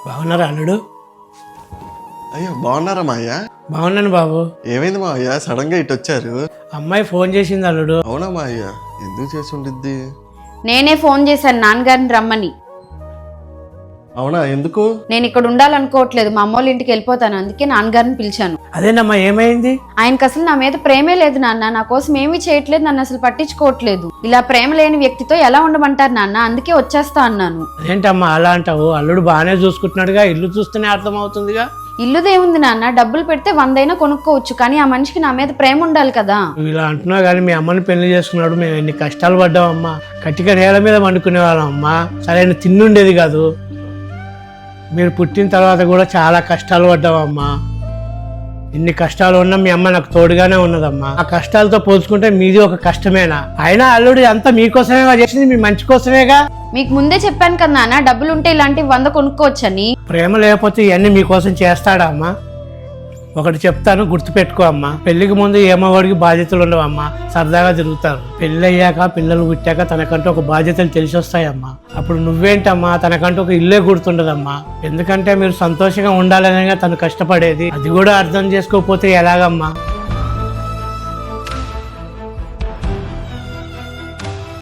బాగున్నారా అల్లుడు? అయ్యో బాగున్నారా మాయ్య? బాగున్నాను బాబు. ఏమైంది మాయ్య సడన్ గా ఇటు వచ్చారు? అమ్మాయి ఫోన్ చేసింది అల్లుడు. అవునా మాయ్య? ఎందుకు చేసి ఉండిద్ది? నేనే ఫోన్ చేశాను నాన్నగారిని రమ్మని. అవునా, ఎందుకు? నేను ఇక్కడ ఉండాలనుకోవట్లేదు, మా అమ్మోళ్ళ ఇంటికి వెళ్ళిపోతాను, అందుకే నాన్నగారిని పిలిచాను. అదేనమ్మా, ఏమైంది? ఆయనకు అసలు నా మీద ప్రేమే లేదు నాన్న, నా కోసం ఏమీ చేయట్లేదు, నన్ను అసలు పట్టించుకోవట్లేదు. ఇలా ప్రేమ లేని వ్యక్తితో ఎలా ఉండమంటారు నాన్న, అందుకే వచ్చేస్తా అన్నాను. అదేంటమ్మా అలా అంటావు? అల్లుడు బాగానే చూసుకుంటున్నాడుగా, ఇల్లు చూస్తేనే అర్థం అవుతుందిగా. ఇల్లుదేముంది నాన్న, డబ్బులు పెడితే 100 కొనుక్కోవచ్చు, కానీ ఆ మనిషికి నా మీద ప్రేమ ఉండాలి కదా. నువ్వు ఇలా అంటున్నావు కానీ మీ అమ్మని పెళ్లి చేసుకున్నాడు మేము ఎన్ని కష్టాలు పడ్డామమ్మా. కట్టిక నేల మీద వండుకునే వాళ్ళం అమ్మా, సరైన తిండుండేది కాదు. మీరు పుట్టిన తర్వాత కూడా చాలా కష్టాలు పడ్డామమ్మా. ఇన్ని కష్టాలు ఉన్నా మీ అమ్మ నాకు తోడుగానే ఉన్నదమ్మా. ఆ కష్టాలతో పోల్చుకుంటే మీది ఒక కష్టమేనా? అయినా అల్లుడు అంతా మీకోసమేగా చేసింది, మీ మంచి కోసమేగా. మీకు ముందే చెప్పాను కదా నాన్న, డబ్బులు ఉంటే ఇలాంటివి 100 కొనుక్కోవచ్చని. ప్రేమ లేకపోతే ఇవన్నీ మీకోసం చేస్తాడా అమ్మా? ఒకటి చెప్తాను, గుర్తుపెట్టుకో అమ్మా. పెళ్లికి ముందు ఏమవాడికి బాధ్యతలు ఉండవమ్మా, సరదాగా తిరుగుతారు. పెళ్ళి అయ్యాక పిల్లలు పుట్టాక తనకంటూ ఒక బాధ్యతలు తెలిసి వస్తాయమ్మా. అప్పుడు నువ్వేంటమ్మా, తనకంటూ ఒక ఇల్లే గుర్తుండదమ్మా. ఎందుకంటే మీరు సంతోషంగా ఉండాలనే తను కష్టపడేది. అది కూడా అర్థం చేసుకోకపోతే ఎలాగమ్మా?